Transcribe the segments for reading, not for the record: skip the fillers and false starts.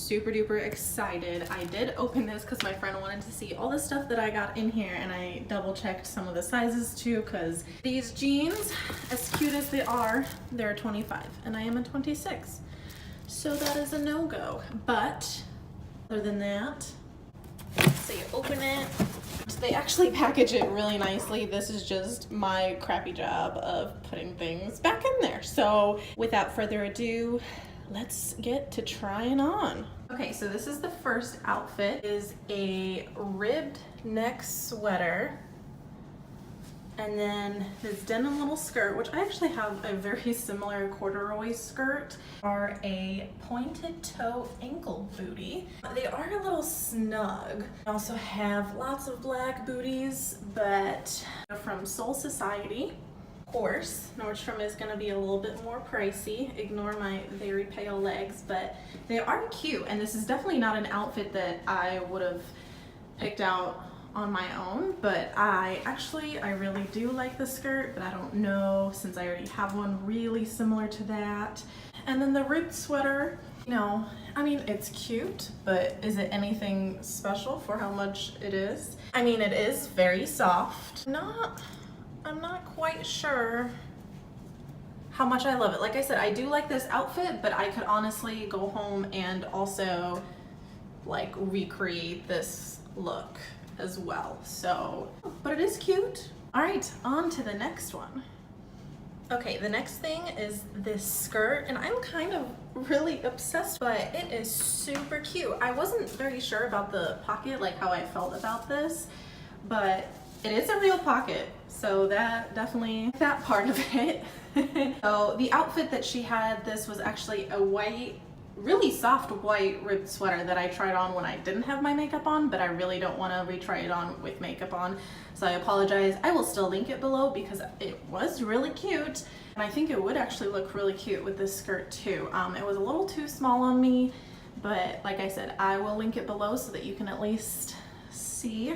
super duper excited. I did open this because my friend wanted to see all the stuff that I got in here, and I double checked some of the sizes too, because these jeans, as cute as they are, they're 25 and I am a 26. So that is a no-go. But other than that, so you open it. They actually package it really nicely. This is just my crappy job of putting things back in there. So without further ado, let's get to trying on. Okay, so this is the first outfit. It is a ribbed neck sweater. And then this denim little skirt, which I actually have a very similar corduroy skirt, are a pointed toe ankle booty. They are a little snug. I also have lots of black booties, but from Soul Society. Of course, Nordstrom is gonna be a little bit more pricey. Ignore my very pale legs, but they are cute. And this is definitely not an outfit that I would have picked out on my own, but I really do like the skirt, but I don't know, since I already have one really similar to that. And then the ribbed sweater, you know, I mean, it's cute, but is it anything special for how much it is? I mean, it is very soft. I'm not quite sure how much I love it. Like I said, I do like this outfit, but I could honestly go home and also like recreate this look as well. So, but it is cute. All right, on to the next one. Okay, the next thing is this skirt, and I'm kind of really obsessed, but it is super cute. I wasn't very sure about the pocket, like how I felt about this, but it is a real pocket, so that definitely, that part of it. So the outfit that she had, this was actually a white, really soft white ribbed sweater that I tried on when I didn't have my makeup on, but I really don't want to retry it on with makeup on, so I apologize. I will still link it below because it was really cute, and I think it would actually look really cute with this skirt too. It was a little too small on me, but like I said, I will link it below so that you can at least see.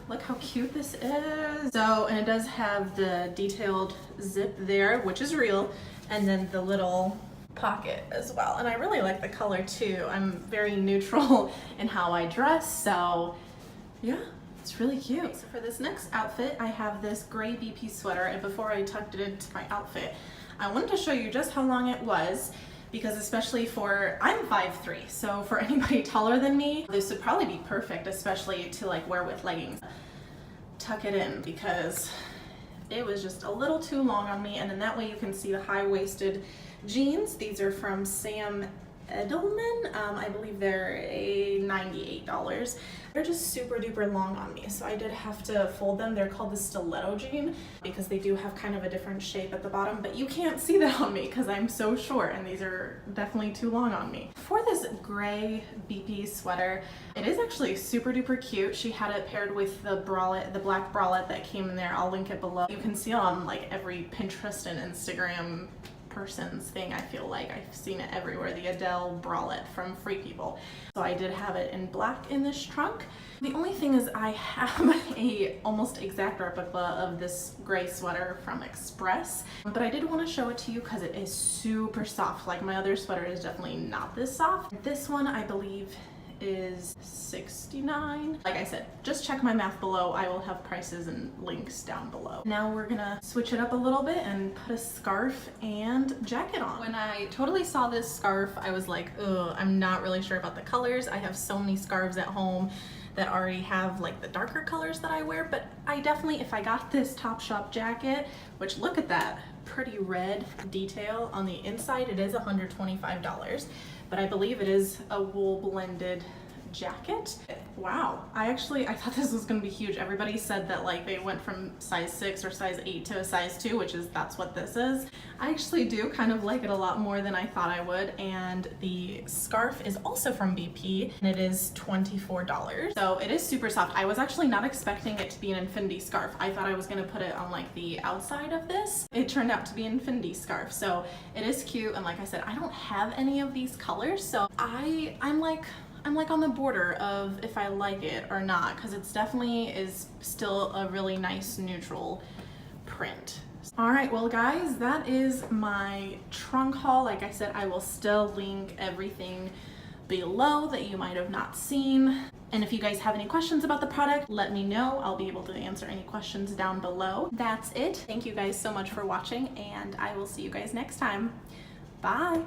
Look how cute this is. So, and it does have the detailed zip there, which is real, and then the little pocket as well. And I really like the color too. I'm very neutral in how I dress, so yeah, it's really cute. Okay, so for this next outfit, I have this gray BP sweater, and before I tucked it into my outfit, I wanted to show you just how long it was, because especially for, I'm 5'3", so for anybody taller than me, this would probably be perfect, especially to like wear with leggings. Tuck it in because it was just a little too long on me, and then that way you can see the high-waisted jeans. These are from Sam Edelman. I believe they're $98. They're just super duper long on me, so I did have to fold them. They're called the Stiletto jean because they do have kind of a different shape at the bottom, but you can't see that on me because I'm so short, and these are definitely too long on me. For this gray BP sweater, it is actually super duper cute. She had it paired with the bralette, the black bralette that came in there. I'll link it below. You can see it on like every Pinterest and Instagram person's thing. I feel like I've seen it everywhere, the Adella bralette from Free People. So I did have it in black in this trunk. The only thing is I have a almost exact replica of this gray sweater from Express, but I did want to show it to you because it is super soft. Like my other sweater is definitely not this soft. This one I believe is $69. Like I said, just check my math below. I will have prices and links down below. Now we're gonna switch it up a little bit and put a scarf and jacket on. When I totally saw this scarf, I was like, ugh, I'm not really sure about the colors. I have so many scarves at home that already have like the darker colors that I wear, but I definitely, if I got this Topshop jacket, which look at that pretty red detail on the inside, it is $125. But I believe it is a wool blended jacket. Wow, I thought this was gonna be huge. Everybody said that like they went from size 6 or size 8 to a size 2, which is, that's what this is. I actually do kind of like it a lot more than I thought I would, and the scarf is also from BP, and it is $24. So it is super soft. I was actually not expecting it to be an infinity scarf. I thought I was gonna put it on like the outside of this. It turned out to be an infinity scarf, so it is cute. And like I said, I don't have any of these colors, so I'm like on the border of if I like it or not, because it's definitely is still a really nice neutral print. All right, well guys, that is my trunk haul. Like I said, I will still link everything below that you might have not seen. And if you guys have any questions about the product, let me know. I'll be able to answer any questions down below. That's it. Thank you guys so much for watching, and I will see you guys next time. Bye.